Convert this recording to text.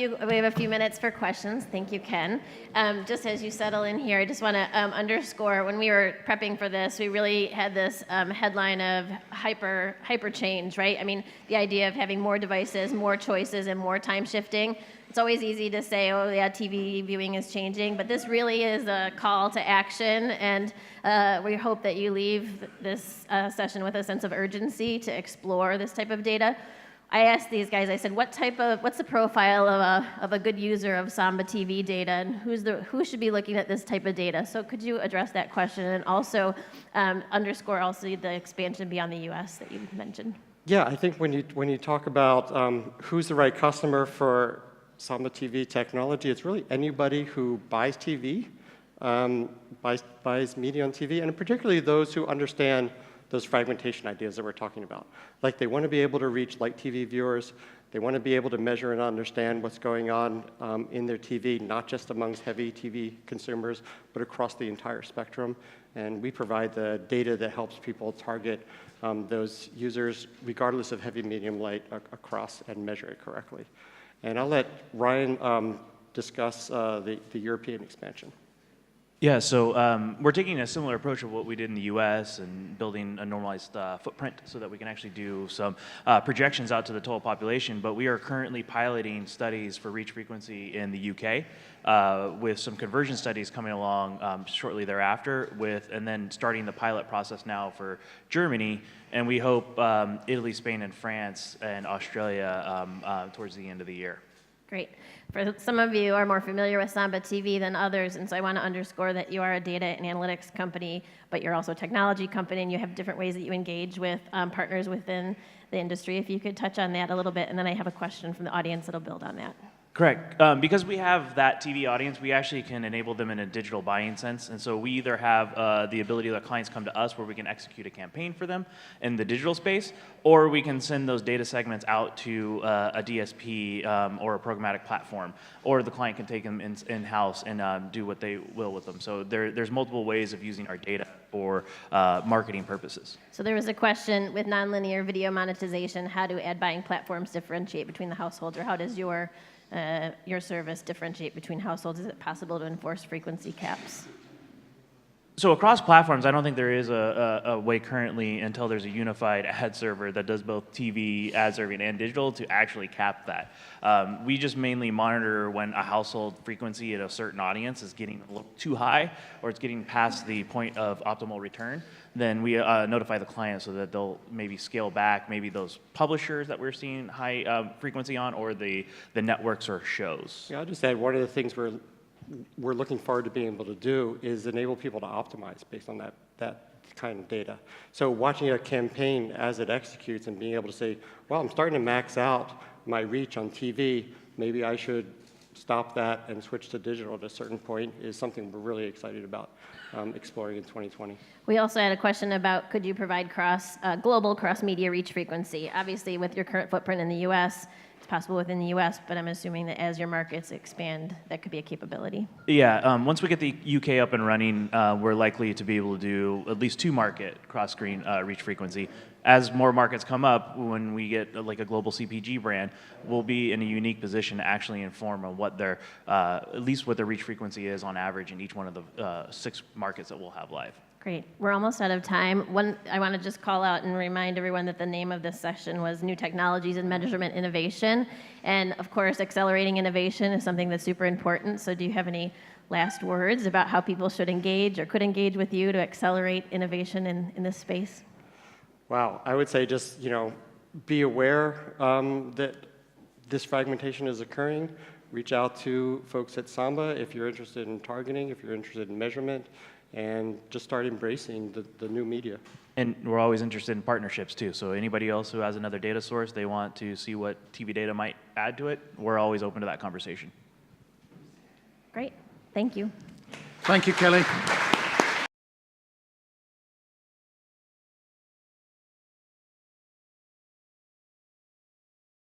a few minutes for questions. Thank you, Ken. Just as you settle in here, I just want to underscore, when we were prepping for this, we really had this headline of hyper change, right? I mean, the idea of having more devices, more choices, and more time shifting. It's always easy to say, oh yeah, TV viewing is changing, but this really is a call to action, and we hope that you leave this session with a sense of urgency to explore this type of data. I asked these guys, I said, what's the profile of a good user of Samba TV data, and who should be looking at this type of data? So could you address that question, and also underscore also the expansion beyond the US that you mentioned? Yeah, I think when you talk about who's the right customer for Samba TV technology, it's really anybody who buys TV, buys media on TV, and particularly those who understand those fragmentation ideas that we're talking about. Like, they want to be able to reach light TV viewers. They want to be able to measure and understand what's going on in their TV, not just amongst heavy TV consumers, but across the entire spectrum. And we provide the data that helps people target those users, regardless of heavy, medium, light, across, and measure it correctly. And I'll let Ryan discuss the European expansion. Yeah, so we're taking a similar approach of what we did in the US and building a normalized footprint so that we can actually do some projections out to the total population. But we are currently piloting studies for reach frequency in the UK with some conversion studies coming along shortly thereafter, and then starting the pilot process now for Germany. And we hope Italy, Spain, and France, and Australia towards the end of the year. Great. For some of you are more familiar with Samba TV than others, and so I want to underscore that you are a data and analytics company, but you're also a technology company, and you have different ways that you engage with partners within the industry. If you could touch on that a little bit, and then I have a question from the audience that'll build on that. Correct. Because we have that TV audience, we actually can enable them in a digital buying sense. And so we either have the ability that clients come to us where we can execute a campaign for them in the digital space, or we can send those data segments out to a DSP or a programmatic platform, or the client can take them in-house and do what they will with them. So there's multiple ways of using our data for marketing purposes. So there was a question with nonlinear video monetization, how do ad buying platforms differentiate between the households, or how does your service differentiate between households? Is it possible to enforce frequency caps? So across platforms, I don't think there is a way currently, until there's a unified ad server that does both TV, ad serving, and digital, to actually cap that. We just mainly monitor when a household frequency at a certain audience is getting a little too high, or it's getting past the point of optimal return. Then we notify the client so that they'll maybe scale back maybe those publishers that we're seeing high frequency on, or the networks or shows. Yeah, I'll just add, one of the things we're looking forward to being able to do is enable people to optimize based on that kind of data. So watching a campaign as it executes and being able to say, well, I'm starting to max out my reach on TV, maybe I should stop that and switch to digital at a certain point, is something we're really excited about exploring in 2020. We also had a question about, could you provide global cross-media reach frequency? Obviously, with your current footprint in the US, it's possible within the US, but I'm assuming that as your markets expand, that could be a capability. Yeah, once we get the UK up and running, we're likely to be able to do at least 2-market cross-screen reach frequency. As more markets come up, when we get like a global CPG brand, we'll be in a unique position to actually inform on what their, at least what their reach frequency is on average in each one of the 6 markets that we'll have live. Great. We're almost out of time. I want to just call out and remind everyone that the name of this session was New Technologies and Measurement Innovation. And of course, accelerating innovation is something that's super important. So do you have any last words about how people should engage or could engage with you to accelerate innovation in this space? Wow, I would say just, be aware that this fragmentation is occurring. Reach out to folks at Samba if you're interested in targeting, if you're interested in measurement, and just start embracing the new media. And we're always interested in partnerships too. So anybody else who has another data source, they want to see what TV data might add to it, we're always open to that conversation. Great, thank you. Thank you, Kelly.